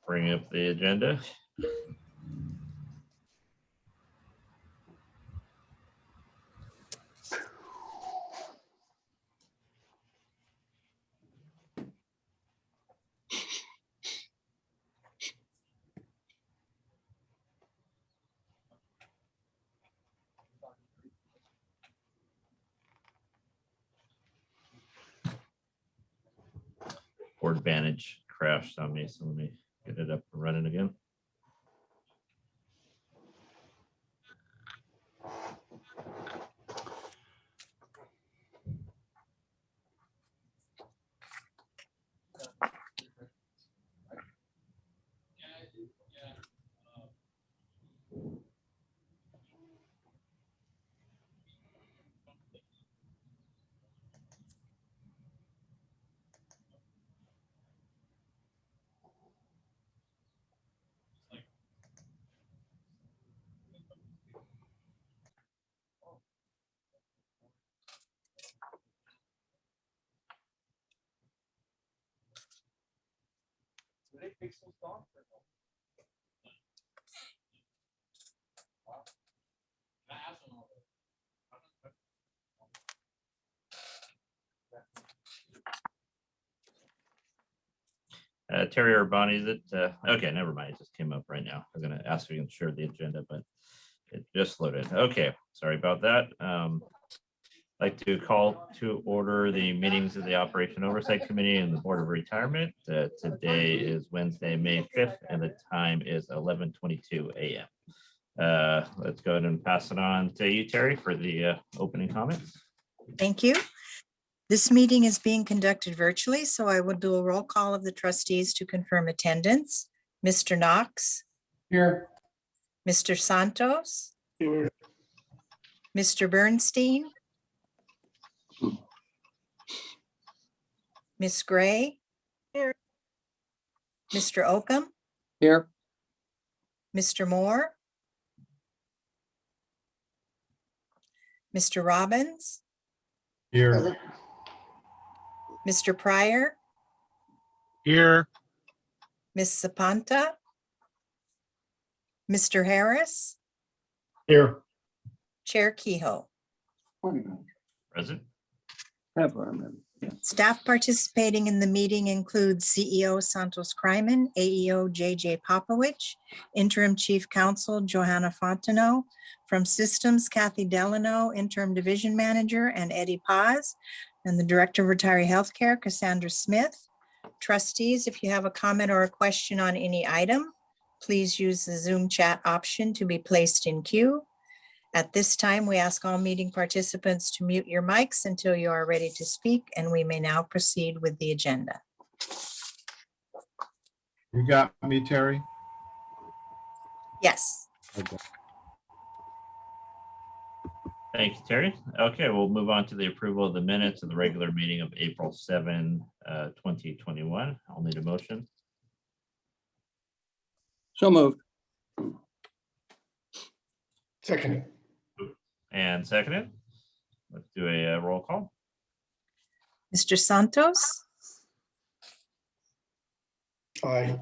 bring up the agenda. Board Advantage crashed on me, so let me get it up and running again. Terry or Bonnie, is it? Okay, never mind. It just came up right now. I was going to ask if you can share the agenda, but it just loaded. Okay, sorry about that. I'd like to call to order the meetings of the Operation Oversight Committee and the Board of Retirement. Today is Wednesday, May 5th, and the time is 11:22 a.m. Let's go ahead and pass it on to you, Terry, for the opening comments. Thank you. This meeting is being conducted virtually, so I will do a roll call of the trustees to confirm attendance. Mr. Knox, Here. Mr. Santos, Here. Mr. Bernstein, Ms. Gray, Here. Mr. Oakham, Here. Mr. Moore, Mr. Robbins, Here. Mr. Pryor, Here. Ms. Sapanta, Mr. Harris, Here. Chair Kehoe. Present. Staff participating in the meeting includes CEO Santos Kryman, AEO JJ Popowich, Interim Chief Counsel Johanna Fontenot, from Systems Kathy Delano, Interim Division Manager, and Eddie Paz, and the Director of Retiree Healthcare Cassandra Smith. Trustees, if you have a comment or a question on any item, please use the Zoom chat option to be placed in queue. At this time, we ask all meeting participants to mute your mics until you are ready to speak, and we may now proceed with the agenda. You got me, Terry? Yes. Okay. Thank you, Terry. Okay, we'll move on to the approval of the minutes of the regular meeting of April 7, 2021. I'll need a motion. So moved. Second. And seconded. Let's do a roll call. Mr. Santos, Aye.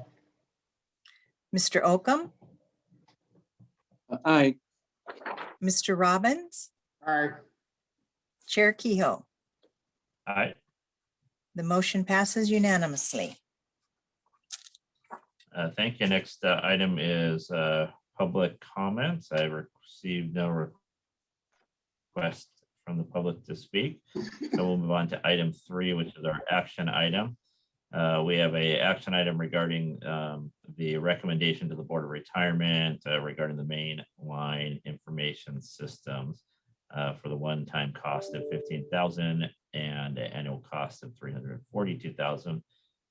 Mr. Oakham, Aye. Mr. Robbins, Aye. Chair Kehoe. Aye. The motion passes unanimously. Thank you. Next item is public comments. I received no request from the public to speak. So we'll move on to item 3, which is our action item. We have a action item regarding the recommendation to the Board of Retirement regarding the mainline information systems for the one-time cost of $15,000 and an annual cost of $342,000.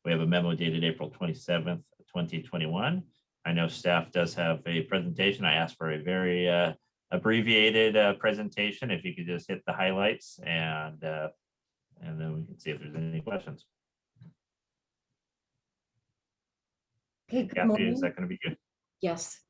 We have a memo dated April 27th, 2021. I know staff does have a presentation. I asked for a very abbreviated presentation. If you could just hit the highlights and then we can see if there's any questions. Okay, good Kathy, morning. is that going to be good? Yes.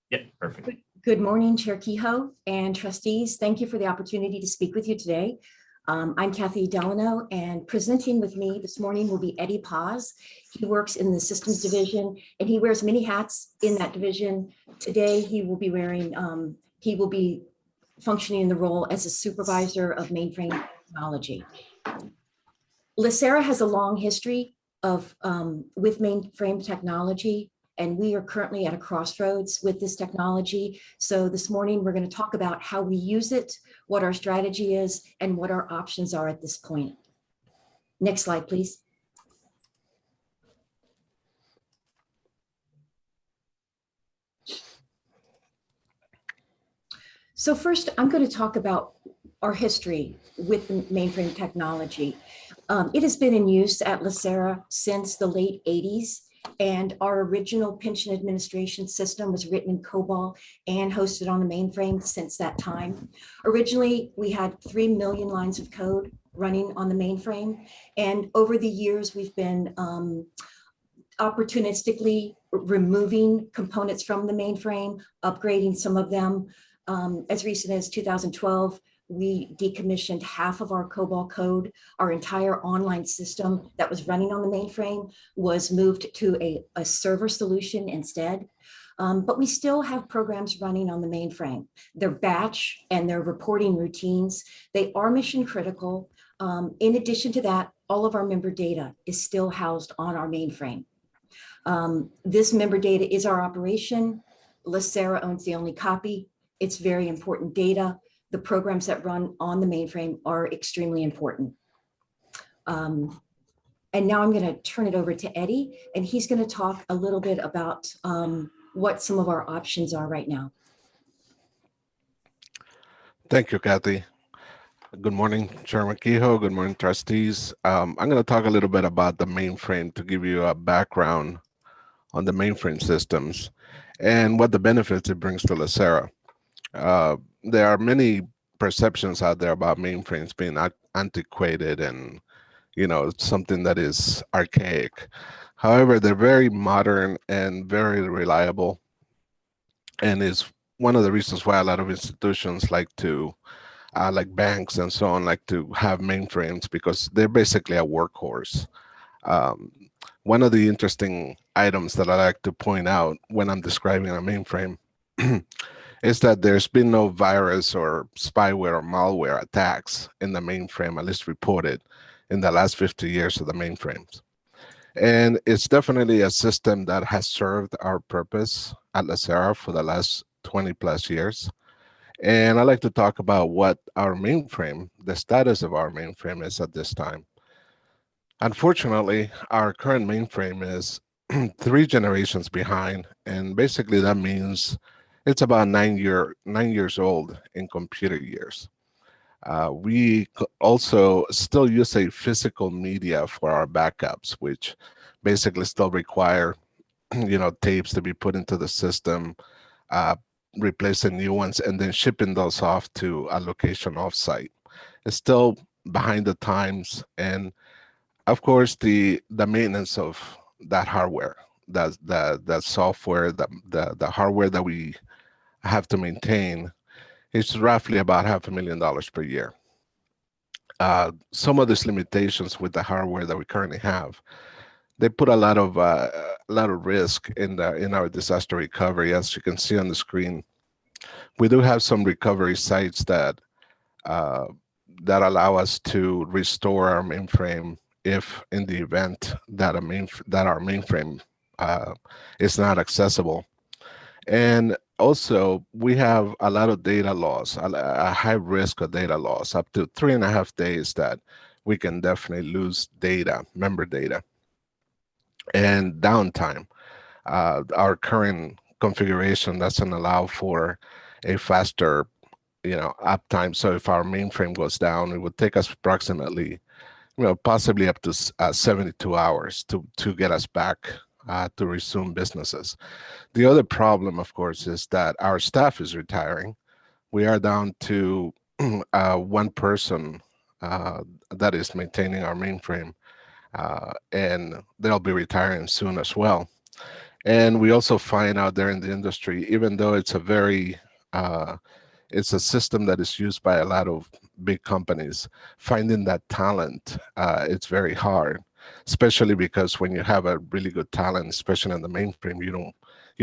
Yeah, perfect. Good morning, Chair Kehoe and trustees. Thank you for the opportunity to speak with you today. I'm Kathy Delano, and presenting with me this morning will be Eddie Paz. He works in the systems division, and he wears many hats in that division. Today, he will be functioning in the role as a supervisor of mainframe technology. LACERA has a long history of with mainframe technology, and we are currently at a crossroads with this technology. So this morning, we're going to talk about how we use it, what our strategy is, and what our options are at this point. Next slide, please. So first, I'm going to talk about our history with the mainframe technology. It has been in use at LACERA since the late 80s, and our original pension administration system was written in COBOL and hosted on the mainframe since that time. Originally, we had 3 million lines of code running on the mainframe, and over the years, we've been opportunistically removing components from the mainframe, upgrading some of them. As recent as 2012, we decommissioned half of our COBOL code. Our entire online system that was running on the mainframe was moved to a server solution instead. But we still have programs running on the mainframe. They're batch and they're reporting routines. They are mission critical. In addition to that, all of our member data is still housed on our mainframe. This member data is our operation. LACERA owns the only copy. It's very important data. The programs that run on the mainframe are extremely important. And now I'm going to turn it over to Eddie, and he's going to talk a little bit about what some of our options are right now. Thank you, Kathy. Good morning, Chairman Kehoe. Good morning, trustees. I'm going to talk a little bit about the mainframe to give you a background on the mainframe systems and what the benefits it brings to LACERA. There are many perceptions out there about mainframes being antiquated and, something that is archaic. However, they're very modern and very reliable, and is one of the reasons why a lot of institutions like banks and so on, like to have mainframes, because they're basically a workhorse. One of the interesting items that I like to point out when I'm describing a mainframe is that there's been no virus or spyware or malware attacks in the mainframe, at least reported, in the last 50 years of the mainframes. And it's definitely a system that has served our purpose at LACERA for the last 20 plus years. And I'd like to talk about what our mainframe, the status of our mainframe is at this time. Unfortunately, our current mainframe is 3 generations behind, and basically that means it's about 9 years old in computer years. We also still use a physical media for our backups, which basically still require, tapes to be put into the system, replacing new ones, and then shipping those off to a location offsite. It's still behind the times, and of course, the maintenance of that hardware, that software, the hardware that we have to maintain is roughly about $500,000 per year. Some of these limitations with the hardware that we currently have, they put a lot of risk in our disaster recovery. As you can see on the screen, we do have some recovery sites that allow us to restore our mainframe if in the event that our mainframe is not accessible. And also, we have a lot of data loss, a high risk of data loss, up to 3.5 days that we can definitely lose data, member data, and downtime. Our current configuration doesn't allow for a faster, uptime. So if our mainframe goes down, it would take us approximately, possibly up to 72 hours to get us back to resume businesses. The other problem, of course, is that our staff is retiring. We are down to 1 person that is maintaining our mainframe, and they'll be retiring soon as well. And we also find out there in the industry, even though it's a system that is used by a lot of big companies, finding that talent, it's very hard, especially because when you have a really good talent, especially in the mainframe, you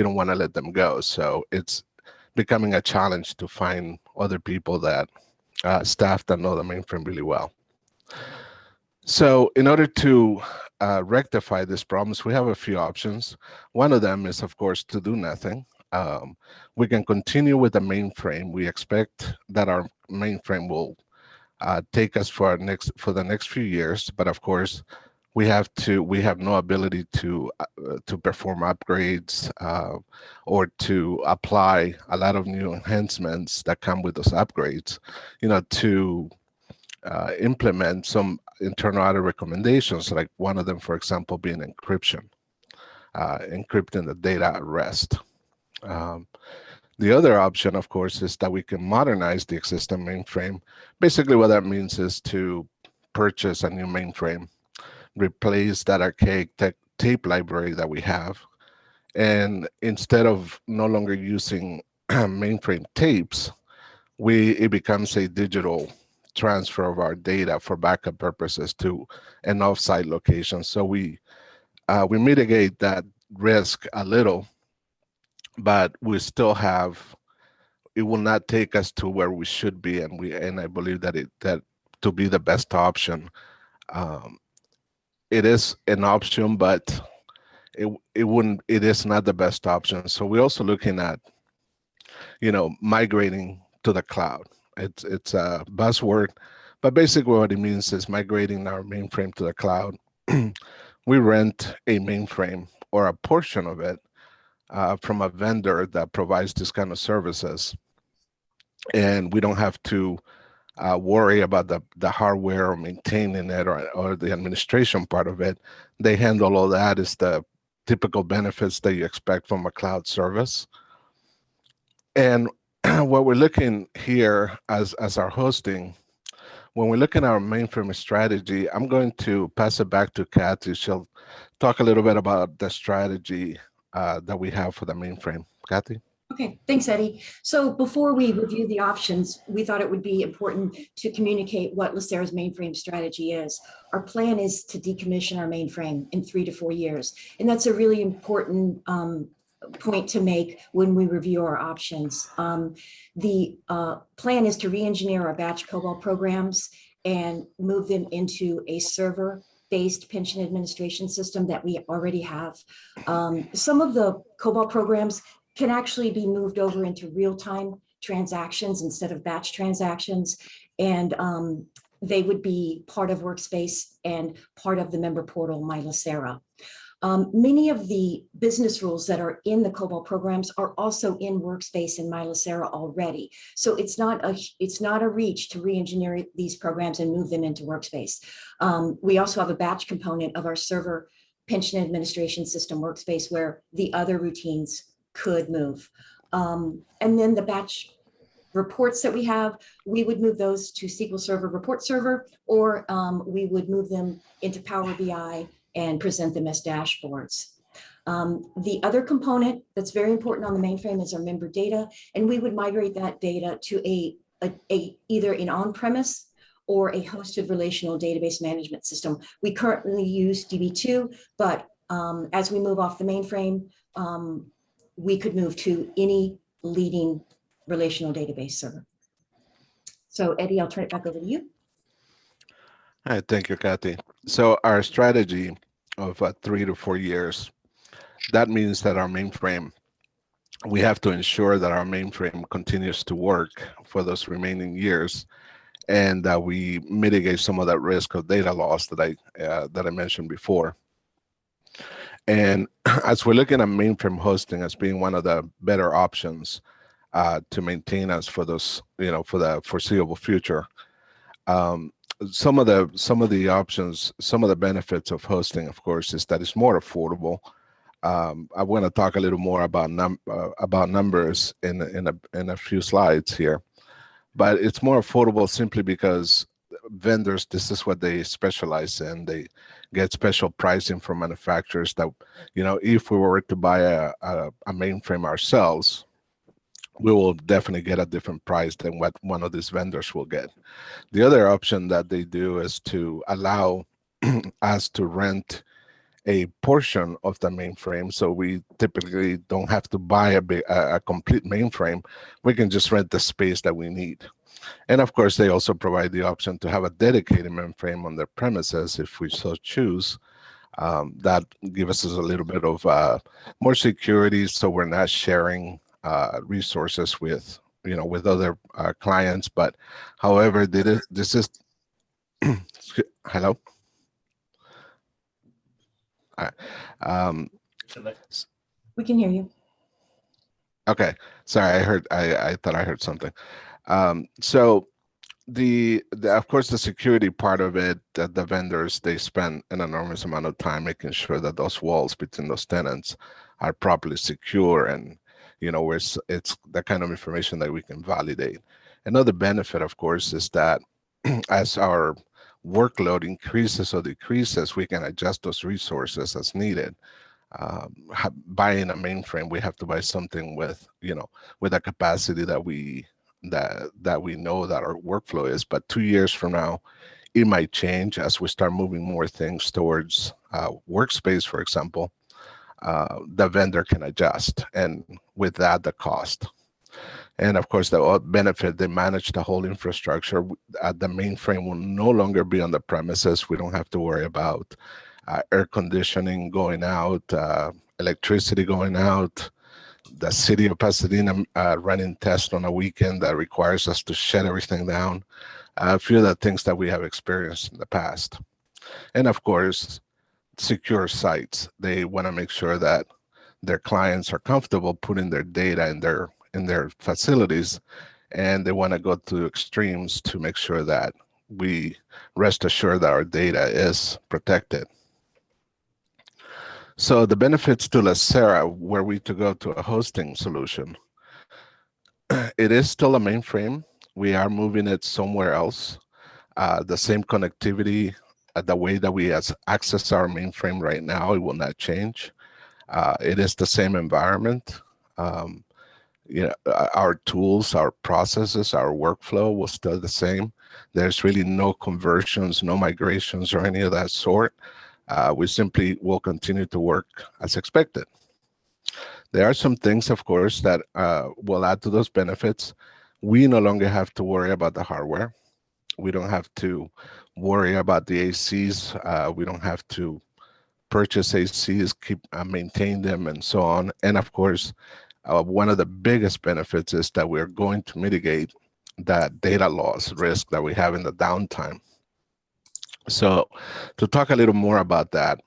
don't want to let them go. So it's becoming a challenge to find other people that staff that know the mainframe really well. So in order to rectify this problems, we have a few options. One of them is, of course, to do nothing. We can continue with the mainframe. We expect that our mainframe will take us for the next few years, but of course, we have no ability to perform upgrades or to apply a lot of new enhancements that come with those upgrades, to implement some internal audit recommendations, like one of them, for example, being encryption, encrypting the data at rest. The other option, of course, is that we can modernize the existing mainframe. Basically, what that means is to purchase a new mainframe, replace that archaic tape library that we have, and instead of no longer using mainframe tapes, it becomes a digital transfer of our data for backup purposes to an offsite location. So we mitigate that risk a little, but we still it will not take us to where we should be, and I believe that to be the best option. It is an option, but it is not the best option. So we're also looking at migrating to the cloud. It's a buzzword, but basically what it means is migrating our mainframe to the cloud. We rent a mainframe or a portion of it from a vendor that provides this kind of services, and we don't have to worry about the hardware or maintaining it or the administration part of it. They handle all that. Is the typical benefits that you expect from a cloud service. And what we're looking here as our hosting, when we look at our mainframe strategy, I'm going to pass it back to Kathy. She'll talk a little bit about the strategy that we have for the mainframe. Kathy? Okay, thanks, Eddie. So before we review the options, we thought it would be important to communicate what LACERA's mainframe strategy is. Our plan is to decommission our mainframe in 3 to 4 years. And that's a really important point to make when we review our options. The plan is to re-engineer our batch COBOL programs and move them into a server-based pension administration system that we already have. Some of the COBOL programs can actually be moved over into real-time transactions instead of batch transactions. And they would be part of Workspace and part of the member portal, My LACERA. Many of the business rules that are in the COBOL programs are also in Workspace and My LACERA already. So it's not a reach to re-engineer these programs and move them into Workspace. We also have a batch component of our server pension administration system Workspace where the other routines could move. And then the batch reports that we have, we would move those to SQL Server Report Server, or we would move them into Power BI and present them as dashboards. The other component that's very important on the mainframe is our member data, and we would migrate that data to either an on-premise or a hosted relational database management system. We currently use DB2, but as we move off the mainframe, we could move to any leading relational database server. So Eddie, I'll turn it back over to you. All right, thank you, Kathy. So our strategy of 3 to 4 years, that means that our mainframe, we have to ensure that our mainframe continues to work for those remaining years, and that we mitigate some of that risk of data loss that I mentioned before. And as we're looking at mainframe hosting as being one of the better options to maintain us for those, for the foreseeable future, some of the options, some of the benefits of hosting, of course, is that it's more affordable. I want to talk a little more about numbers in a few slides here, but it's more affordable simply because vendors, this is what they specialize in. They get special pricing from manufacturers that, if we were to buy a mainframe ourselves, we will definitely get a different price than what one of these vendors will get. The other option that they do is to allow us to rent a portion of the mainframe. So we typically don't have to buy a complete mainframe. We can just rent the space that we need. And of course, they also provide the option to have a dedicated mainframe on their premises if we so choose. That gives us a little bit of more security, so we're not sharing resources with with other clients. But however, this is hello. Um, We can hear you. okay, sorry, I thought I heard something. So the of course the security part of it, that the vendors, they spend an enormous amount of time making sure that those walls between those tenants are properly secure, and where it's the kind of information that we can validate. Another benefit, of course, is that as our workload increases or decreases, we can adjust those resources as needed. Buying a mainframe, we have to buy something with with a capacity that we know that our workflow is. But 2 years from now, it might change as we start moving more things towards workspace, for example. The vendor can adjust, and with that, the cost. And of course, the benefit, they manage the whole infrastructure. The mainframe will no longer be on the premises. We don't have to worry about air conditioning going out, electricity going out, the city of Pasadena running tests on a weekend that requires us to shut everything down. A few of the things that we have experienced in the past. And of course, secure sites. They want to make sure that their clients are comfortable putting their data in their facilities, and they want to go to extremes to make sure that we rest assured that our data is protected. So the benefits to LACERA, were we to go to a hosting solution, it is still a mainframe. We are moving it somewhere else. The same connectivity, the way that we access our mainframe right now, it will not change. It is the same environment. Our tools, our processes, our workflow will still the same. There's really no conversions, no migrations, or any of that sort. We simply will continue to work as expected. There are some things, of course, that will add to those benefits. We no longer have to worry about the hardware. We don't have to worry about the ACs. We don't have to purchase ACs, maintain them, and so on. And of course, one of the biggest benefits is that we're going to mitigate that data loss risk that we have in the downtime. So to talk a little more about that,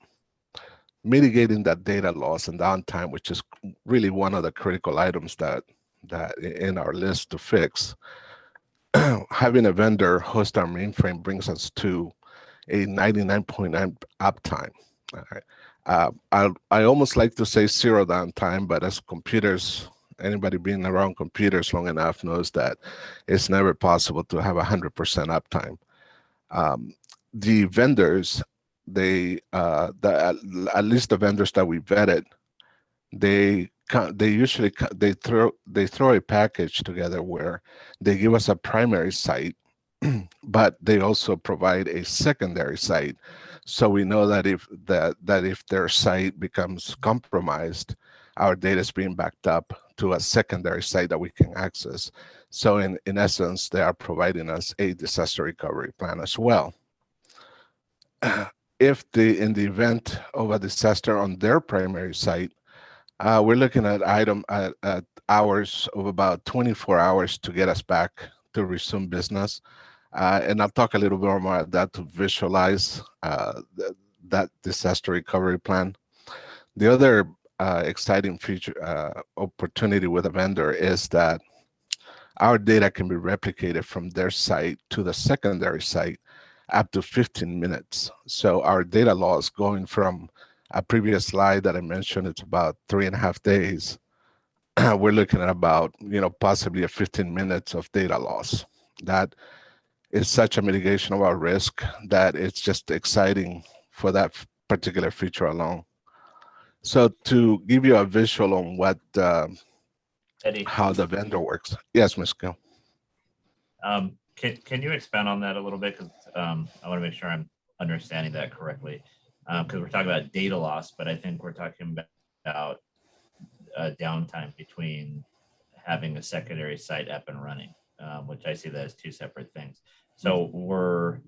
mitigating that data loss and downtime, which is really one of the critical items that in our list to fix, having a vendor host our mainframe brings us to a 99.9 uptime. All right. I almost like to say zero downtime, but as computers, anybody being around computers long enough knows that it's never possible to have 100% uptime. The vendors, at least the vendors that we vetted, they usually throw a package together where they give us a primary site, but they also provide a secondary site, so we know that if their site becomes compromised, our data is being backed up to a secondary site that we can access. So in essence, they are providing us a disaster recovery plan as well. If in the event of a disaster on their primary site, we're looking at hours of about 24 hours to get us back to resume business. And I'll talk a little bit more about that to visualize that disaster recovery plan. The other exciting feature opportunity with a vendor is that our data can be replicated from their site to the secondary site up to 15 minutes. So our data loss, going from a previous slide that I mentioned, it's about 3.5 days. We're looking at about, possibly a 15 minutes of data loss. That is such a mitigation of our risk that it's just exciting for that particular feature alone. So to give you a visual on what Eddie, how the vendor works. Yes, Ms. Gill. can you expand on that a little bit? Because I want to make sure I'm understanding that correctly. Because we're talking about data loss, but I think we're talking about downtime between having a secondary site up and running, which I see that as two separate things. So we're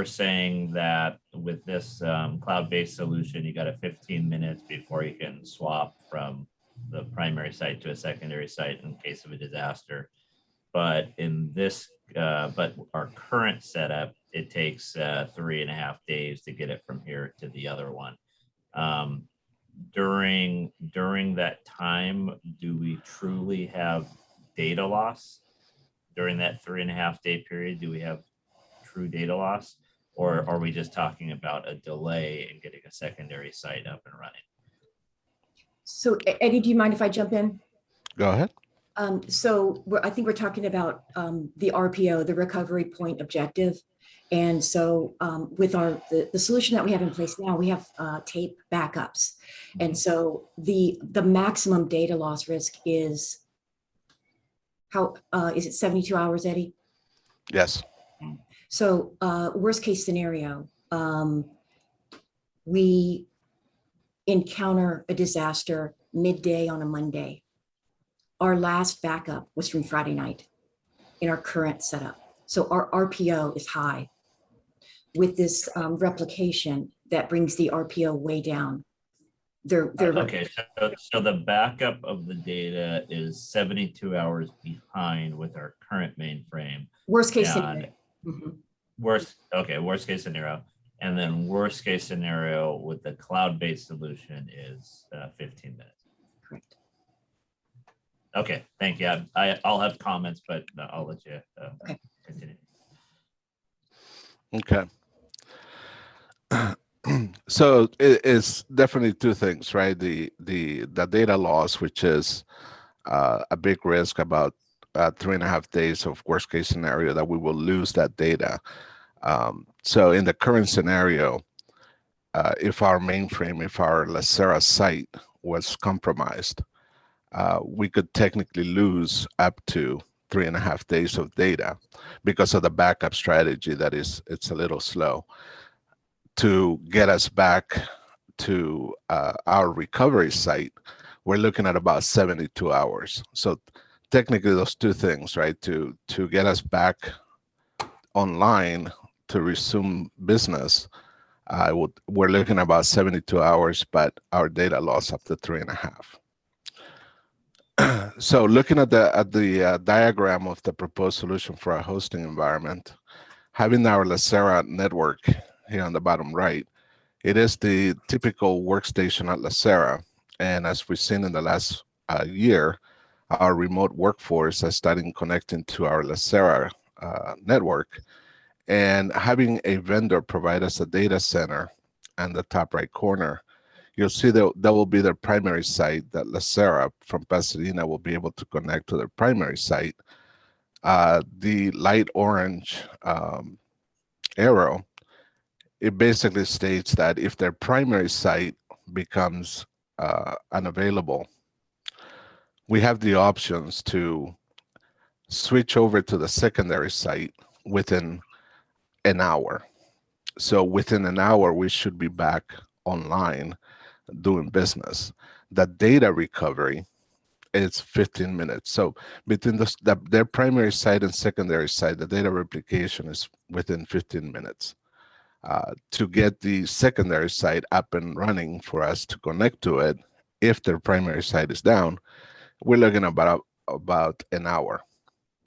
saying that with this cloud-based solution, you got a 15 minutes before you can swap from the primary site to a secondary site in case of a disaster. But in this, but our current setup, it takes 3.5 days to get it from here to the other one. During that time, do we truly have data loss? During that 3.5 day period, do we have true data loss? Or are we just talking about a delay in getting a secondary site up and running? So Eddie, do you mind if I jump in? Go ahead. So I think we're talking about the RPO, the recovery point objective. And so with the solution that we have in place now, we have tape backups. And so the maximum data loss risk is is it 72 hours, Eddie? Yes. So worst case scenario, we encounter a disaster midday on a Monday. Our last backup was from Friday night in our current setup. So our RPO is high. With this replication, that brings the RPO way down. Okay, so the backup of the data is 72 hours behind with our current mainframe. Worst case scenario. Worst case scenario. And then worst case scenario with the cloud-based solution is 15 minutes. Correct. Okay, thank you. I'll have comments, but I'll let you continue. Okay. So it's definitely two things, right? The data loss, which is a big risk, about 3.5 days of worst case scenario that we will lose that data. So in the current scenario, if our mainframe, if our LACERA site was compromised, we could technically lose up to 3.5 days of data because of the backup strategy that it's a little slow. To get us back to our recovery site, we're looking at about 72 hours. So technically those two things, right? To get us back online to resume business, we're looking at about 72 hours, but our data loss up to 3.5. So looking at the diagram of the proposed solution for our hosting environment, having our LACERA network here on the bottom right, it is the typical workstation at LACERA. And as we've seen in the last year, our remote workforce has started connecting to our LACERA network, and having a vendor provide us a data center on the top right corner. You'll see that will be their primary site, that LACERA from Pasadena will be able to connect to their primary site. The light orange arrow, it basically states that if their primary site becomes unavailable, we have the options to switch over to the secondary site within an hour. So within an hour, we should be back online doing business. The data recovery is 15 minutes. So between their primary site and secondary site, the data replication is within 15 minutes. To get the secondary site up and running for us to connect to it, if their primary site is down, we're looking about an hour.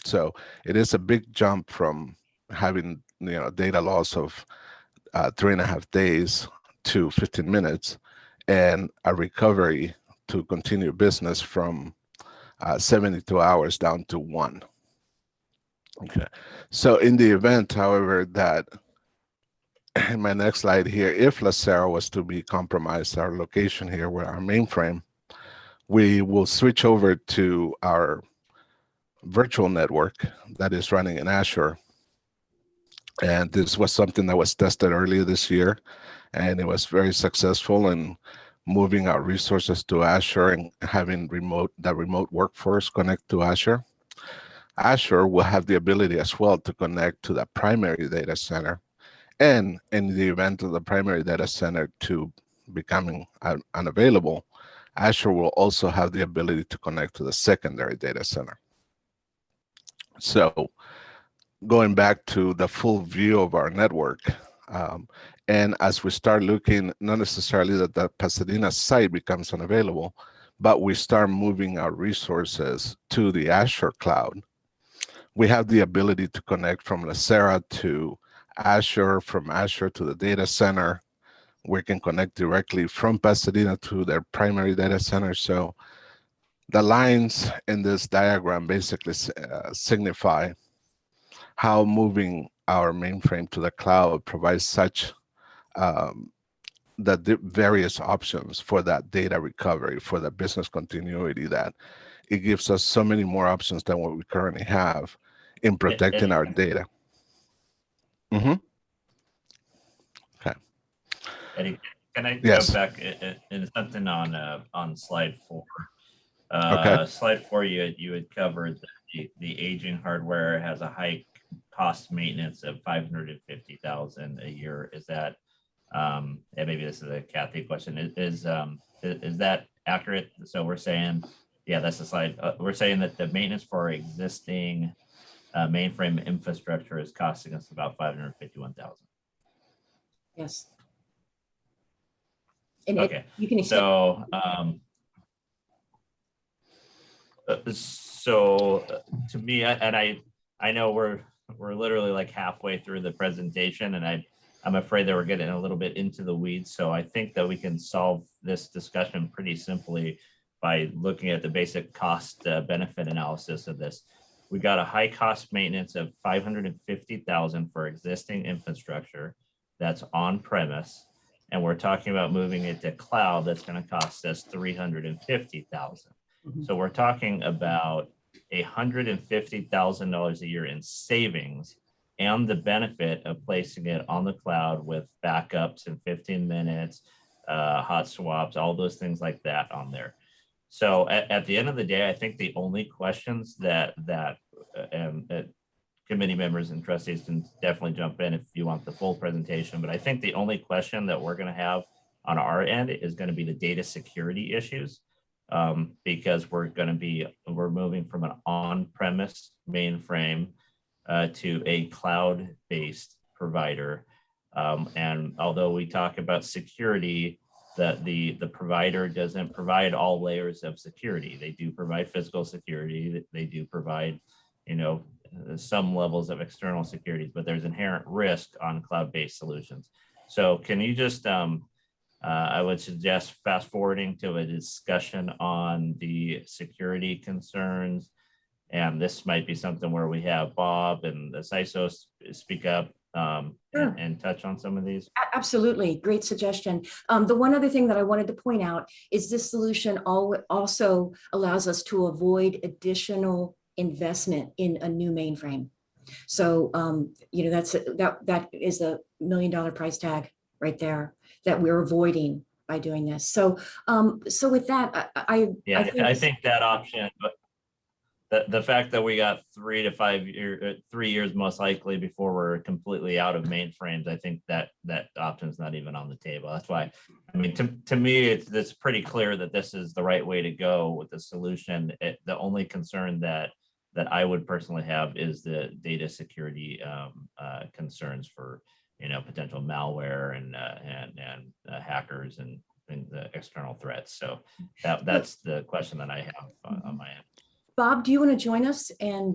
So it is a big jump from having data loss of 3.5 days to 15 minutes, and a recovery to continue business from 72 hours down to 1. Okay, so in the event, however, that in my next slide here, if LACERA was to be compromised, our location here where our mainframe, we will switch over to our virtual network that is running in Azure. And this was something that was tested earlier this year, and it was very successful. And moving our resources to Azure and having the remote workforce connect to Azure. Azure will have the ability as well to connect to the primary data center. And in the event of the primary data center to becoming unavailable, Azure will also have the ability to connect to the secondary data center. So going back to the full view of our network, and as we start looking, not necessarily that the Pasadena site becomes unavailable, but we start moving our resources to the Azure cloud, we have the ability to connect from LACERA to Azure, from Azure to the data center. We can connect directly from Pasadena to their primary data center. So the lines in this diagram basically signify how moving our mainframe to the cloud provides such the various options for that data recovery, for the business continuity, that it gives us so many more options than what we currently have in protecting our data. Mm-hmm. Okay. Eddie, can I Yes. jump back in something on slide 4? Okay. Slide 4, you had covered the aging hardware has a high cost maintenance of $550,000 a year. Is that and maybe this is a Kathy question? Is that accurate? So we're saying, yeah, that's the slide. We're saying that the maintenance for our existing mainframe infrastructure is costing us about $551,000. Yes. And Okay. you can extend. So to me, and I know we're literally like halfway through the presentation, and I'm afraid that we're getting a little bit into the weeds. So I think that we can solve this discussion pretty simply by looking at the basic cost benefit analysis of this. We got a high cost maintenance of $550,000 for existing infrastructure that's on premise, and we're talking about moving it to cloud that's going to cost us $350,000. Mhm. So we're talking about $150,000 a year in savings, and the benefit of placing it on the cloud with backups in 15 minutes, hot swaps, all those things like that on there. So at the end of the day, I think the only questions that committee members and trustees can definitely jump in if you want the full presentation, but I think the only question that we're going to have on our end is going to be the data security issues, because we're moving from an on-premise mainframe to a cloud-based provider. And although we talk about security, that the provider doesn't provide all layers of security. They do provide physical security. They do provide, some levels of external security, but there's inherent risk on cloud-based solutions. So can you just, I would suggest fast forwarding to a discussion on the security concerns. And this might be something where we have Bob and the CISO speak up Sure. and touch on some of these. Absolutely. Great suggestion. The one other thing that I wanted to point out is this solution also allows us to avoid additional investment in a new mainframe. So, that is $1 million price tag right there that we're avoiding by doing this. So, so with that, I think that option, but the fact that we got 3 to 5 years, 3 years most likely before we're completely out of mainframes, I think that option is not even on the table. That's why, I mean, to me, it's pretty clear that this is the right way to go with the solution. The only concern that I would personally have is the data security concerns for potential malware and hackers and the external threats. So that's the question that I have on my end. Bob, do you want to join us and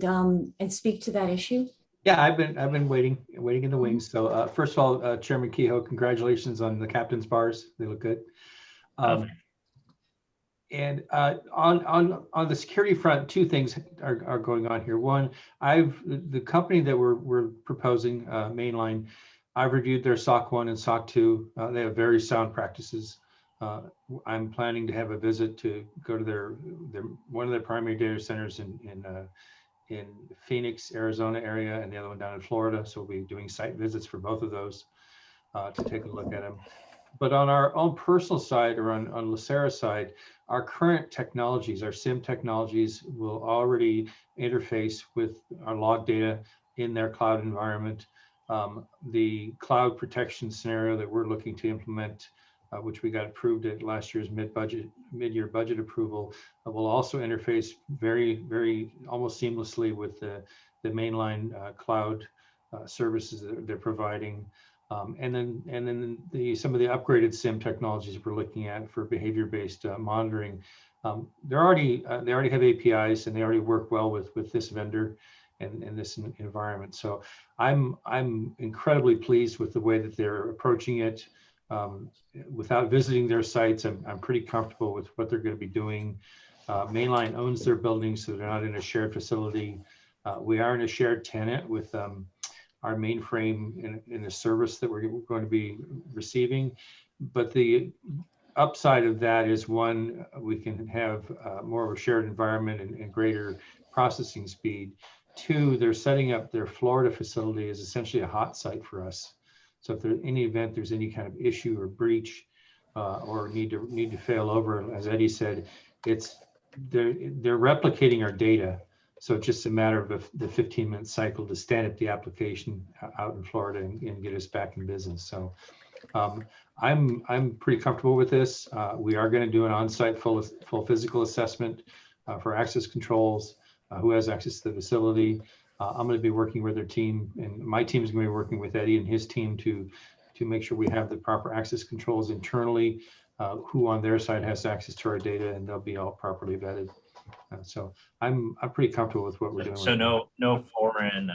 speak to that issue? Yeah, I've been waiting in the wings. So first of all, Chairman Kehoe, congratulations on the captain's bars. They look good. And on the security front, two things are going on here. One, the company that we're proposing, Mainline, I've reviewed their SOC 1 and SOC 2. They have very sound practices. I'm planning to have a visit to go to one of their primary data centers in Phoenix, Arizona area, and the other one down in Florida. So we'll be doing site visits for both of those to take a look at them. But on our own personal side or on LACERA side, our current technologies, our SIM technologies will already interface with our log data in their cloud environment. The cloud protection scenario that we're looking to implement, which we got approved at last year's mid-year budget approval, will also interface very almost seamlessly with the mainline cloud services that they're providing. And then some of the upgraded SIM technologies we're looking at for behavior-based monitoring. They already have APIs and they already work well with this vendor and this environment. So I'm incredibly pleased with the way that they're approaching it. Without visiting their sites, I'm pretty comfortable with what they're going to be doing. Mainline owns their buildings, so they're not in a shared facility. We are in a shared tenant with our mainframe in a service that we're going to be receiving. But the upside of that is, one, we can have more of a shared environment and greater processing speed. Two, they're setting up their Florida facility as essentially a hot site for us. So if there's any event, there's any kind of issue or breach or need to fail over, as Eddie said, they're replicating our data. So it's just a matter of the 15-minute cycle to stand up the application out in Florida and get us back in business. So I'm pretty comfortable with this. We are going to do an on-site full physical assessment for access controls, who has access to the facility. I'm going to be working with their team, and my team is going to be working with Eddie and his team to make sure we have the proper access controls internally, who on their side has access to our data, and they'll be all properly vetted. So I'm pretty comfortable with what we're doing. So no foreign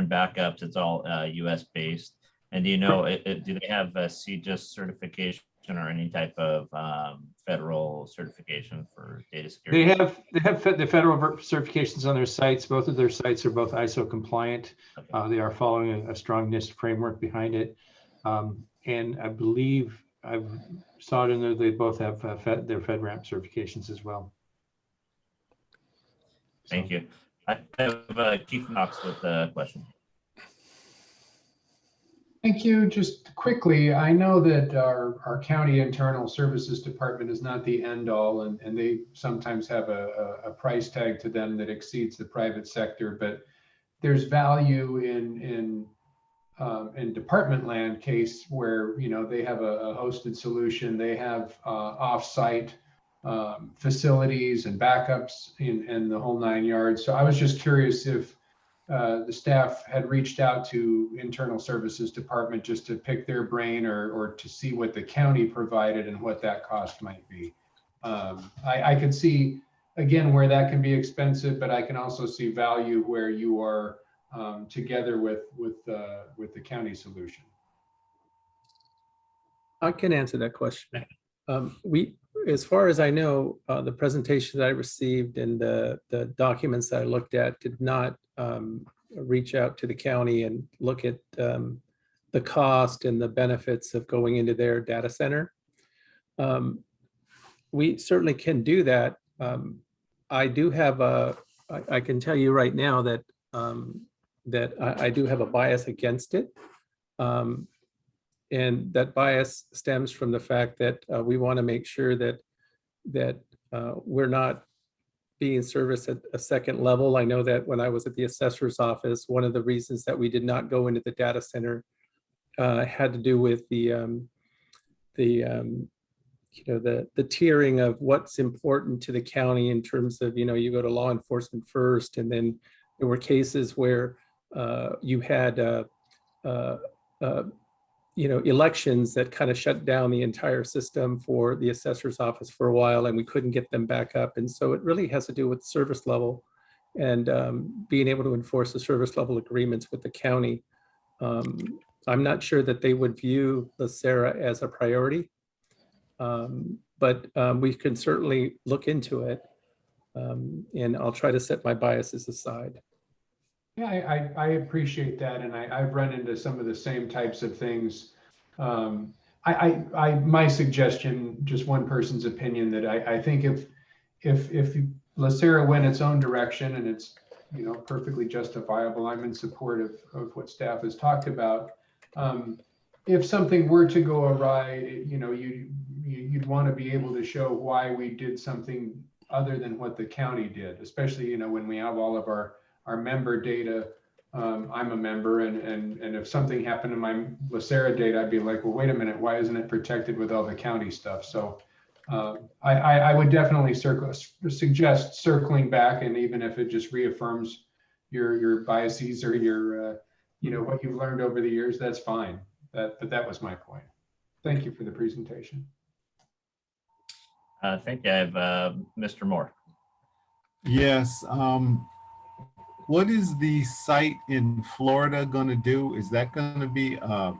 backups. It's all U.S. based. And do you know, do they have a CGIS certification or any type of federal certification for data security? They have the federal certifications on their sites. Both of their sites are both ISO compliant. Okay. They are following a strong NIST framework behind it. And I believe I've saw it in there, they both have their FedRAMP certifications as well. Thank you. I have Keith Knox with a question. Thank you. Just quickly, I know that our county internal services department is not the end all, and they sometimes have a price tag to them that exceeds the private sector, but there's value in department land case where, you know, they have a hosted solution, they have off-site facilities and backups and the whole 9 yards. So I was just curious if the staff had reached out to internal services department just to pick their brain or to see what the county provided and what that cost might be. I could see, again, where that can be expensive, but I can also see value where you are together with the county solution. I can answer that question. As far as I know, the presentation that I received and the documents that I looked at did not reach out to the county and look at the cost and the benefits of going into their data center. We certainly can do that. I do have I can tell you right now that I do have a bias against it. And that bias stems from the fact that we want to make sure that we're not being serviced at a second level. I know that when I was at the assessor's office, one of the reasons that we did not go into the data center had to do with the tiering of what's important to the county in terms of, you know, you go to law enforcement first, and then there were cases where you had elections that kind of shut down the entire system for the assessor's office for a while, and we couldn't get them back up. And so it really has to do with service level and being able to enforce the service level agreements with the county. I'm not sure that they would view LACERA as a priority, but we can certainly look into it, and I'll try to set my biases aside. Yeah, I appreciate that, and I've run into some of the same types of things. My suggestion, just one person's opinion, that I think if LACERA went its own direction, and it's, you know, perfectly justifiable, I'm in support of what staff has talked about. if something were to go awry, you'd want to be able to show why we did something other than what the county did, especially, when we have all of our member data. I'm a member, and if something happened to my LACERA data, I'd be like, well, wait a minute, why isn't it protected with all the county stuff? So I would definitely suggest circling back, and even if it just reaffirms your biases or your what you've learned over the years, that's fine. But that was my point. Thank you for the presentation. I think I have Mr. Moore. Yes. What is the site in Florida going to do? Is that going to be a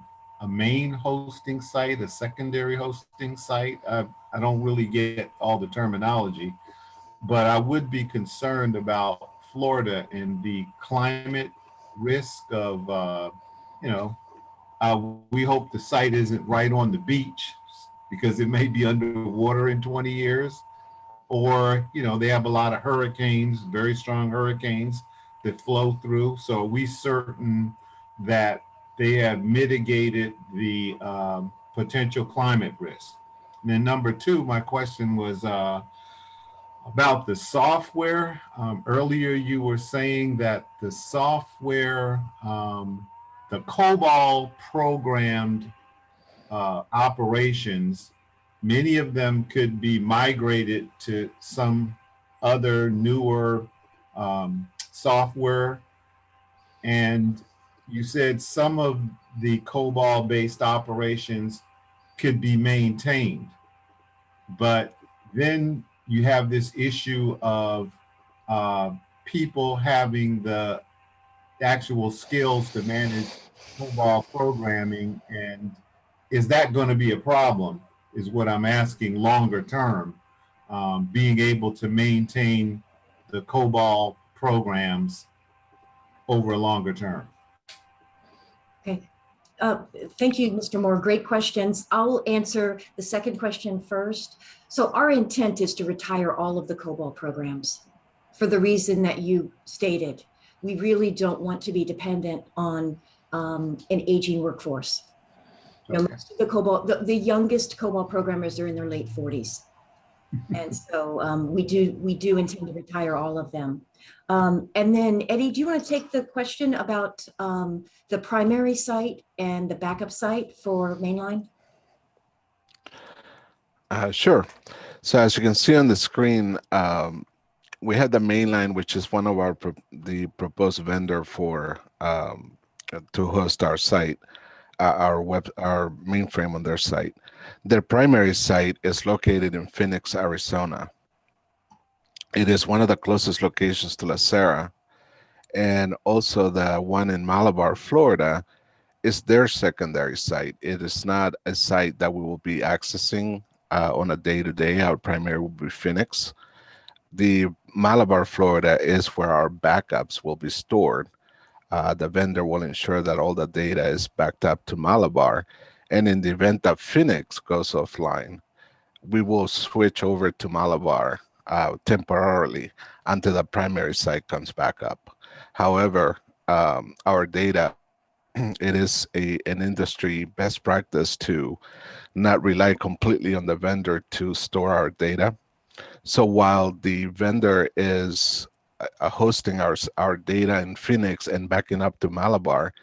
main hosting site, a secondary hosting site? I don't really get all the terminology, but I would be concerned about Florida and the climate risk of, we hope the site isn't right on the beach because it may be underwater in 20 years. Or, they have a lot of hurricanes, very strong hurricanes that flow through. So are we certain that they have mitigated the potential climate risk? And then number two, my question was about the software. Earlier, you were saying that the software, the COBOL programmed operations, many of them could be migrated to some other newer software. And you said some of the COBOL-based operations could be maintained. But then you have this issue of people having the actual skills to manage COBOL programming, and is that going to be a problem, is what I'm asking longer term, being able to maintain the COBOL programs over a longer term? Okay. Thank you, Mr. Moore. Great questions. I'll answer the second question first. So our intent is to retire all of the COBOL programs for the reason that you stated. We really don't want to be dependent on an aging workforce. Okay. Most of the COBOL, the youngest COBOL programmers are in their late 40s. And so we do intend to retire all of them. And then Eddie, do you want to take the question about the primary site and the backup site for mainline? Sure. So as you can see on the screen, we have the mainline, which is one of the proposed vendor for to host our site, our mainframe on their site. Their primary site is located in Phoenix, Arizona. It is one of the closest locations to LACERA, and also the one in Malabar, Florida, is their secondary site. It is not a site that we will be accessing on a day-to-day. Our primary will be Phoenix. The Malabar, Florida is where our backups will be stored. The vendor will ensure that all the data is backed up to Malabar. And in the event that Phoenix goes offline, we will switch over to Malabar temporarily until the primary site comes back up. However, our data, it is an industry best practice to not rely completely on the vendor to store our data. So while the vendor is hosting our data in Phoenix and backing up to Malabar,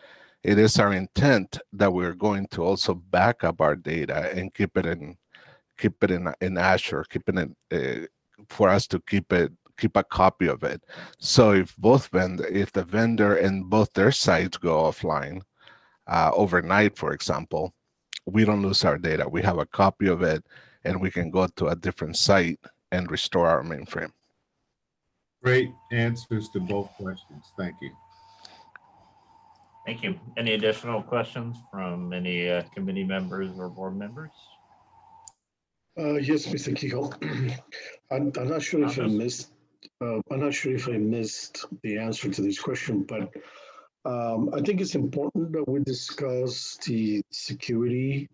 it is our intent that we're going to also back up our data and keep it in Azure, for us to keep a copy of it. So if the vendor and both their sites go offline overnight, for example, we don't lose our data. We have a copy of it, and we can go to a different site and restore our mainframe. Great answers to both questions. Thank you. Thank you. Any additional questions from any committee members or board members? Yes, Mr. Kehoe. I'm not sure if I missed. I'm not sure if I missed the answer to this question, but I think it's important that we discuss the security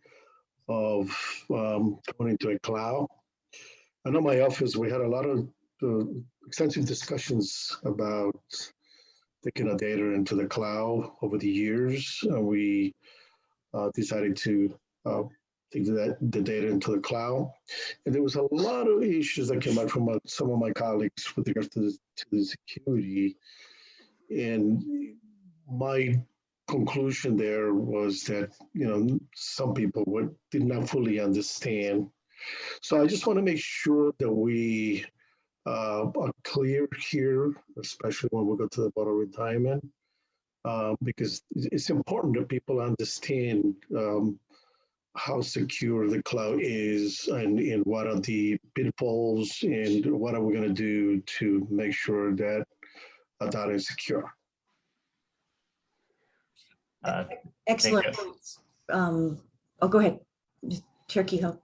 of going into a cloud. I know my office, we had a lot of extensive discussions about taking our data into the cloud over the years. We decided to take the data into the cloud. And there was a lot of issues that came out from some of my colleagues with regards to the security. And my conclusion there was that, some people did not fully understand. So I just want to make sure that we are clear here, especially when we go to the board of retirement, because it's important that people understand how secure the cloud is and what are the pitfalls and what are we going to do to make sure that our data is secure. Excellent Thank you. points. Go ahead, Chair Kehoe.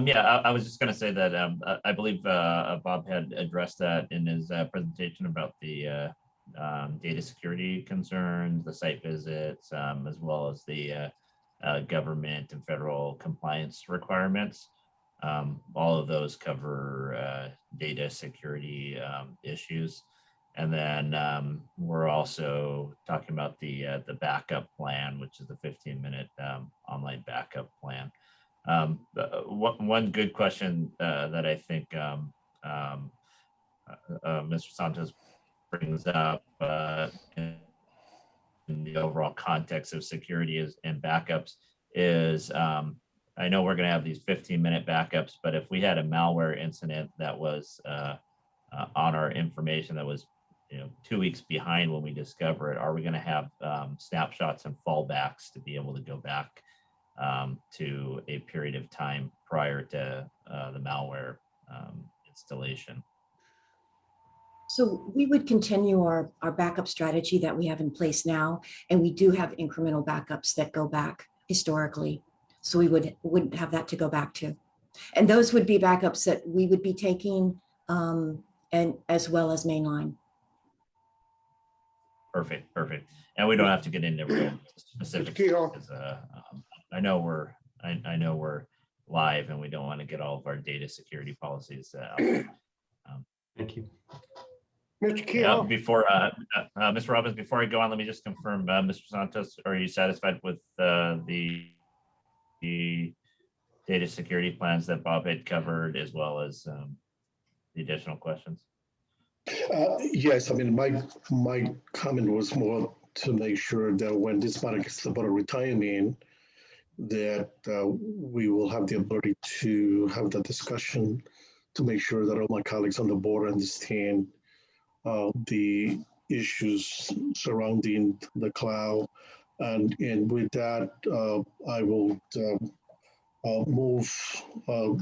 Yeah, I was just going to say that I believe Bob had addressed that in his presentation about the data security concerns, the site visits, as well as the government and federal compliance requirements. All of those cover data security issues. And then we're also talking about the backup plan, which is the 15-minute online backup plan. One good question that I think Mr. Santos brings up in the overall context of security and backups is, I know we're going to have these 15-minute backups, but if we had a malware incident that was on our information that was 2 weeks behind when we discover it, are we going to have snapshots and fallbacks to be able to go back to a period of time prior to the malware installation? So we would continue our backup strategy that we have in place now, and we do have incremental backups that go back historically. So we wouldn't have that to go back to. And those would be backups that we would be taking and as well as mainline. Perfect. And we don't have to get into real specifics because I know we're live and we don't want to get all of our data security policies out. Thank you. Mr. Kehoe. Before Mr. Robbins, before I go on, let me just confirm, Mr. Santos, are you satisfied with the data security plans that Bob had covered, as well as the additional questions? Yes, I mean, my comment was more to make sure that when this matter gets to the board of retirement, that we will have the ability to have that discussion to make sure that all my colleagues on the board understand the issues surrounding the cloud. And with that, I will move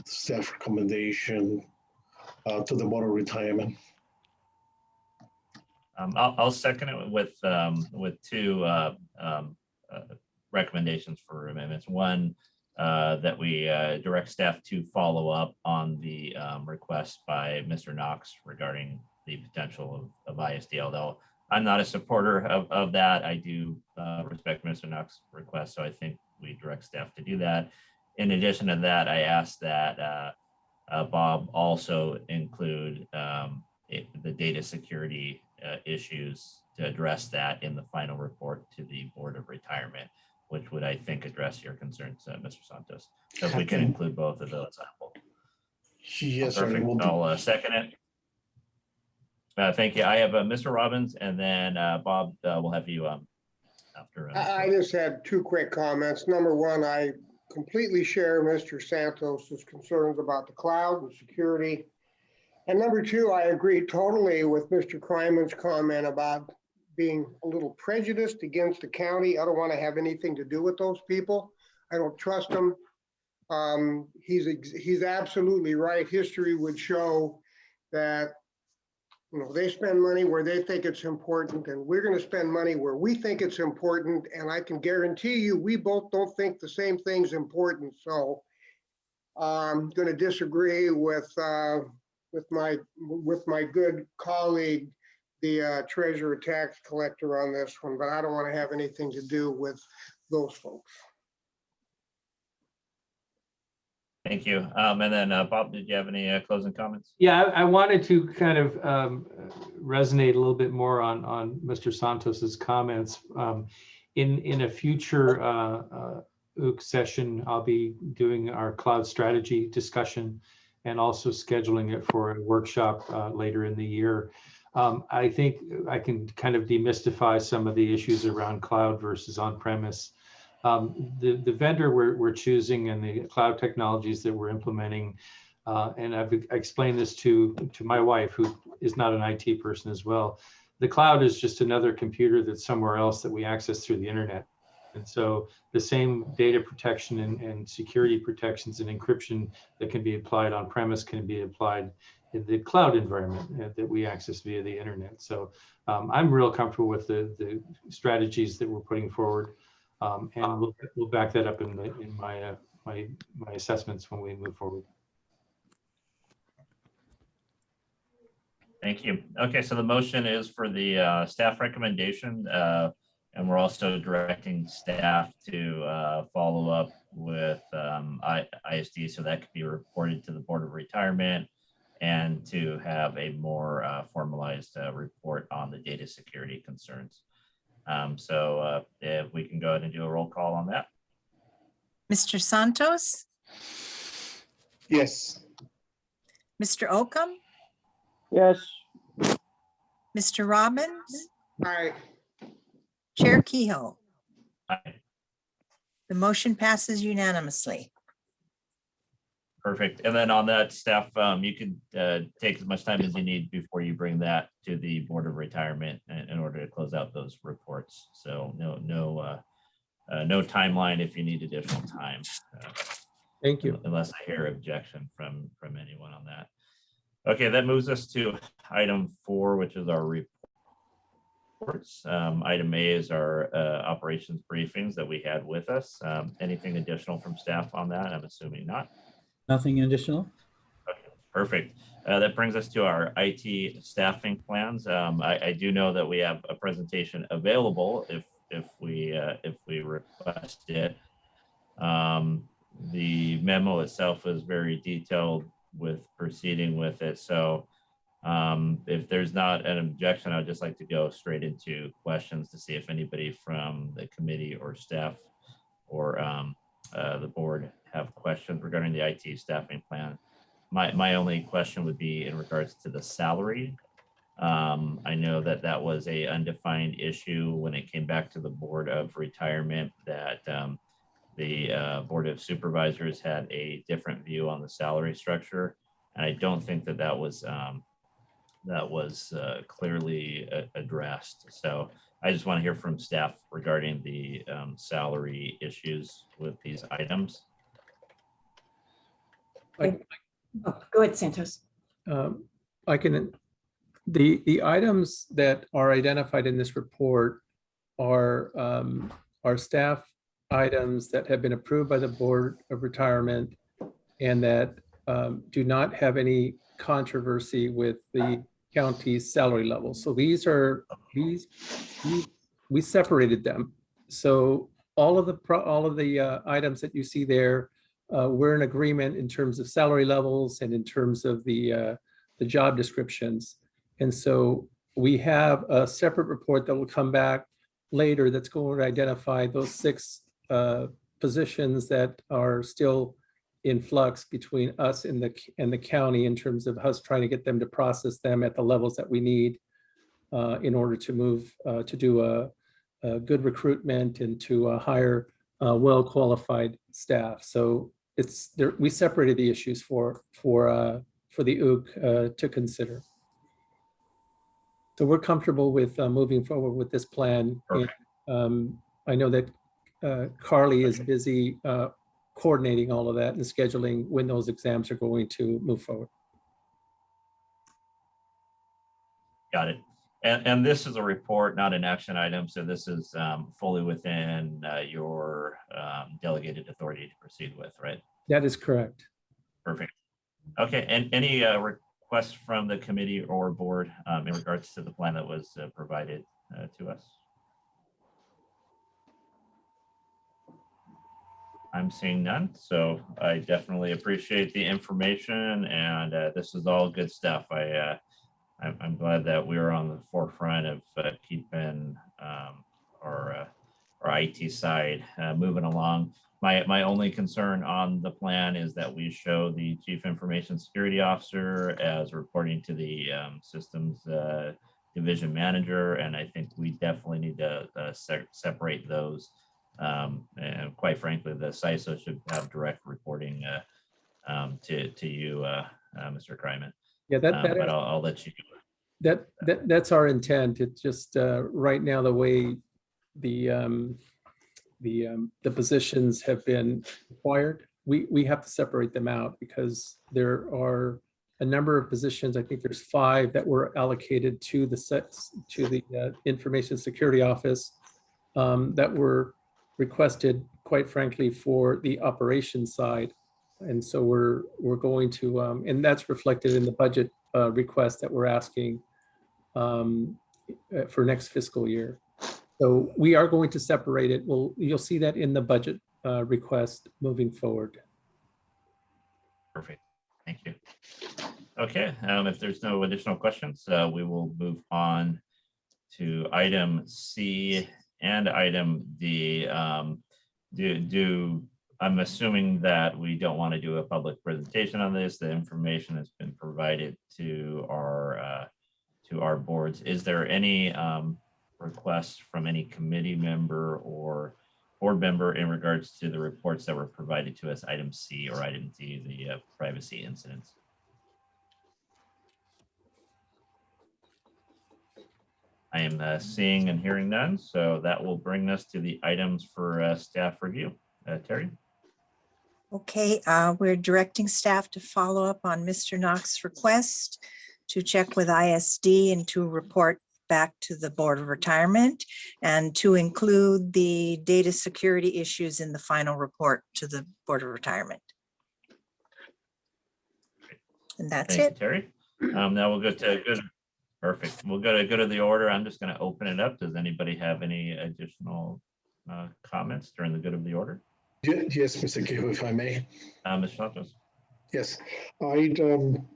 staff recommendation to the board of retirement. I'll second it with two recommendations for amendments. One, that we direct staff to follow up on the request by Mr. Knox regarding the potential of ISDL, though I'm not a supporter of that. I do respect Mr. Knox's request, so I think we direct staff to do that. In addition to that, I asked that Bob also include the data security issues to address that in the final report to the Board of Retirement, which would, I think, address your concerns, Mr. Santos. So if we can include both of those, yes, perfect. I'll second it. Thank you. I have Mr. Robbins, and then Bob, we'll have you after. I just had two quick comments. Number one, I completely share Mr. Santos's concerns about the cloud and security. And number two, I agree totally with Mr. Kryman's comment about being a little prejudiced against the county. I don't want to have anything to do with those people. I don't trust them. He's absolutely right. History would show that they spend money where they think it's important, and we're going to spend money where we think it's important. And I can guarantee you, we both don't think the same thing's important. So I'm going to disagree with my good colleague, the treasurer tax collector, on this one, but I don't want to have anything to do with those folks. Thank you. And then Bob, did you have any closing comments? Yeah, I wanted to kind of resonate a little bit more on Mr. Santos's comments. In a future OOC session, I'll be doing our cloud strategy discussion and also scheduling it for a workshop later in the year. I think I can kind of demystify some of the issues around cloud versus on-premise. The vendor we're choosing and the cloud technologies that we're implementing, and I've explained this to my wife, who is not an IT person as well. The cloud is just another computer that's somewhere else that we access through the internet. And so the same data protection and security protections and encryption that can be applied on premise can be applied in the cloud environment that we access via the internet. So I'm real comfortable with the strategies that we're putting forward. And we'll back that up in my assessments when we move forward. Thank you. Okay, so the motion is for the staff recommendation, and we're also directing staff to follow up with ISD, so that could be reported to the Board of Retirement, and to have a more formalized report on the data security concerns. So if we can go ahead and do a roll call on that. Mr. Santos, Yes. Mr. Oakham, Yes. Mr. Robbins, Aye. Chair Kehoe. Aye. The motion passes unanimously. Perfect. And then on that, staff, you can take as much time as you need before you bring that to the Board of Retirement in order to close out those reports. So no timeline if you need additional time. Thank you. Unless I hear objection from anyone on that. Okay, that moves us to item 4, which is our reports. Item A is our operations briefings that we had with us. Anything additional from staff on that? I'm assuming not. Nothing additional? Okay, perfect. That brings us to our IT staffing plans. I do know that we have a presentation available if we request it. The memo itself is very detailed with proceeding with it. So if there's not an objection, I'd just like to go straight into questions to see if anybody from the committee or staff or the board have questions regarding the IT staffing plan. My only question would be in regards to the salary. I know that was a undefined issue when it came back to the Board of Retirement, that the Board of Supervisors had a different view on the salary structure. And I don't think that was clearly addressed. So I just want to hear from staff regarding the salary issues with these items. Oh, go ahead, Santos. I can, the items that are identified in this report are staff items that have been approved by the Board of Retirement and that do not have any controversy with the county's salary level. So we separated them. So all of the items that you see there, we're in agreement in terms of salary levels and in terms of the job descriptions. And so we have a separate report that will come back later that's going to identify those 6 positions that are still in flux between us and the county in terms of us trying to get them to process them at the levels that we need in order to move to do a good recruitment and to hire well-qualified staff. So it's there. We separated the issues for the OOC to consider. So we're comfortable with moving forward with this plan. And, I know that Carly is busy coordinating all of that and scheduling when those exams are going to move forward. Got it. And this is a report, not an action item. So this is fully within your delegated authority to proceed with, right? That is correct. Perfect. Okay. And any requests from the committee or board in regards to the plan that was provided to us? I'm seeing none. So I definitely appreciate the information, and this is all good stuff. I'm glad that we're on the forefront of keeping our IT side moving along. My only concern on the plan is that we show the Chief Information Security Officer as reporting to the systems division manager, and I think we definitely need to separate those. And quite frankly, the CISO should have direct reporting to you, Mr. Kryman. Yeah, But I'll let you. That's our intent. It's just right now the way the positions have been acquired, we have to separate them out because there are a number of positions. I think there's 5 that were allocated to the Information Security Office that were requested, quite frankly, for the operations side. And so we're going to, and that's reflected in the budget request that we're asking for next fiscal year. So we are going to separate it. You'll see that in the budget request moving forward. Perfect. Thank you. Okay, if there's no additional questions, we will move on to item C and item D. I'm assuming that we don't want to do a public presentation on this. The information has been provided to our boards. Is there any requests from any committee member or board member in regards to the reports that were provided to us, item C or item D, the privacy incidents? I am seeing and hearing none, so that will bring us to the items for staff review. Terry? Okay, we're directing staff to follow up on Mr. Knox's request to check with ISD and to report back to the Board of Retirement and to include the data security issues in the final report to the Board of Retirement. And that's Thank it. you, Terry. Now we'll go to good. Perfect. We'll go to the order. I'm just going to open it up. Does anybody have any additional comments during the good of the order? Yes, Mr. Kehoe, if I may. Ms. Santos? Yes, I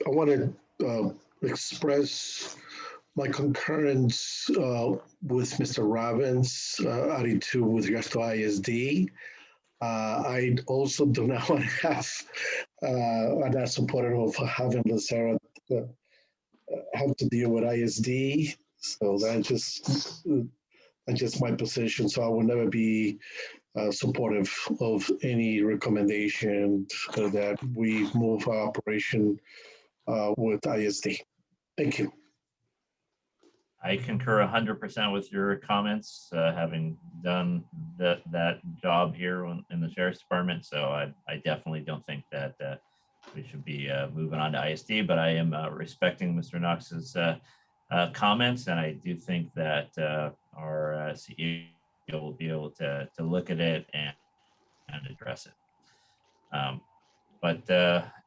want to express my concurrence with Mr. Robbins' attitude with regards to ISD. I also do not want to have, I'm not supportive of having LACERA have to deal with ISD. So that's just my position. So I will never be supportive of any recommendation that we move our operation with ISD. Thank you. I concur 100% with your comments, having done that job here in the Sheriff's Department. So I definitely don't think that we should be moving on to ISD, but I am respecting Mr. Knox's comments, and I do think that our CEO will be able to look at it and address it. But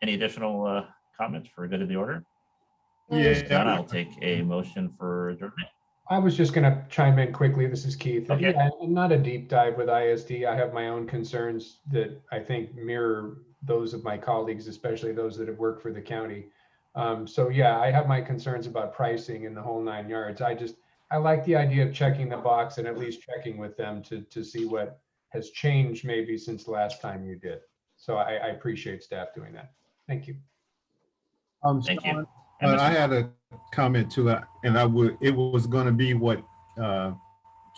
any additional comments for good of the order? Yeah. Then I'll take a motion for adjournment. I was just going to chime in quickly. This is Keith. Okay. Yeah, not a deep dive with ISD. I have my own concerns that I think mirror those of my colleagues, especially those that have worked for the county. So yeah, I have my concerns about pricing and the whole 9 yards. I like the idea of checking the box and at least checking with them to see what has changed maybe since the last time you did. So I appreciate staff doing that. Thank you. Thank you. I had a comment to it, and it was going to be what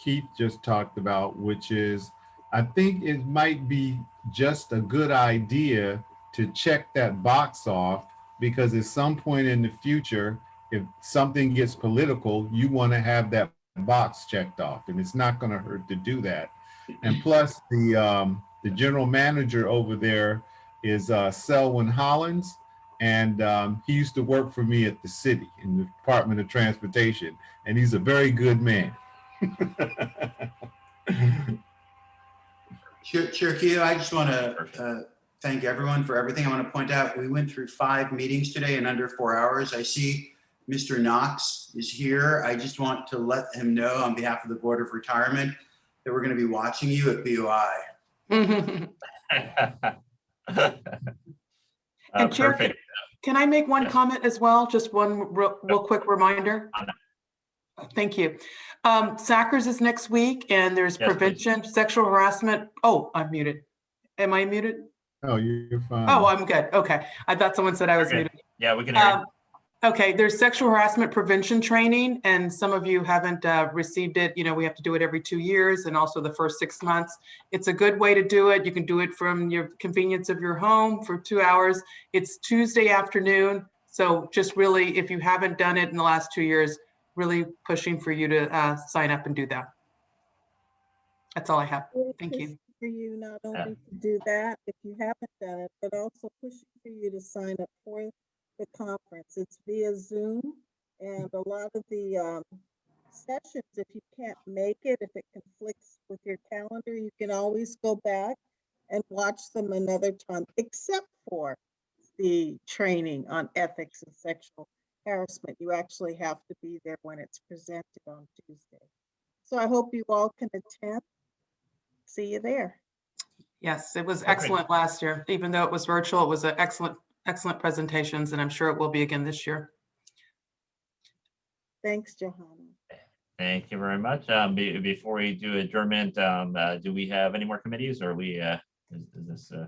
Keith just talked about, which is I think it might be just a good idea to check that box off, because at some point in the future, if something gets political, you want to have that box checked off, and it's not going to hurt to do that. And plus, the general manager over there is Selwyn Hollins. And he used to work for me at the city in the Department of Transportation, and he's a very good man. Chair Kehoe, I just want to thank everyone for everything. I want to point out we went through 5 meetings today in under 4 hours. I see Mr. Knox is here. I just want to let him know on behalf of the Board of Retirement that we're going to be watching you at BOI. And Chair, Perfect. can I make one comment as well? Just one real quick reminder. Thank you. Sacres is next week and there's Yes, please. prevention, sexual harassment. Oh, I'm muted. Am I muted? Oh, you're fine. Oh, I'm good. Okay. I thought someone said I was Okay. muted. Yeah, we can hear you. Okay, there's sexual harassment prevention training, and some of you haven't received it. You know, we have to do it every 2 years and also the first 6 months. It's a good way to do it. You can do it from your convenience of your home for 2 hours. It's Tuesday afternoon. So just really, if you haven't done it in the last 2 years, really pushing for you to sign up and do that. That's all I have. Thank you. For you not only to do that if you haven't done it, but also pushing for you to sign up for the conference. It's via Zoom, and a lot of the sessions, if you can't make it, if it conflicts with your calendar, you can always go back and watch them another time, except for the training on ethics and sexual harassment. You actually have to be there when it's presented on Tuesday. So I hope you all can attend. See you there. Yes, it was Perfect. excellent last year. Even though it was virtual, it was an excellent presentations, and I'm sure it will be again this year. Thanks, Johanna. Thank you very much. Before we do adjournment, do we have any more committees, or we is this do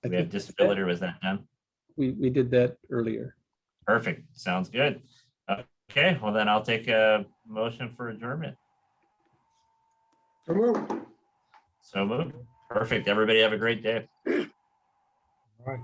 we have disability, or was that done? We did that earlier. Perfect. Sounds good. Okay, well then I'll take a motion for adjournment. So moved. So moved. Perfect. Everybody have a great day. All right.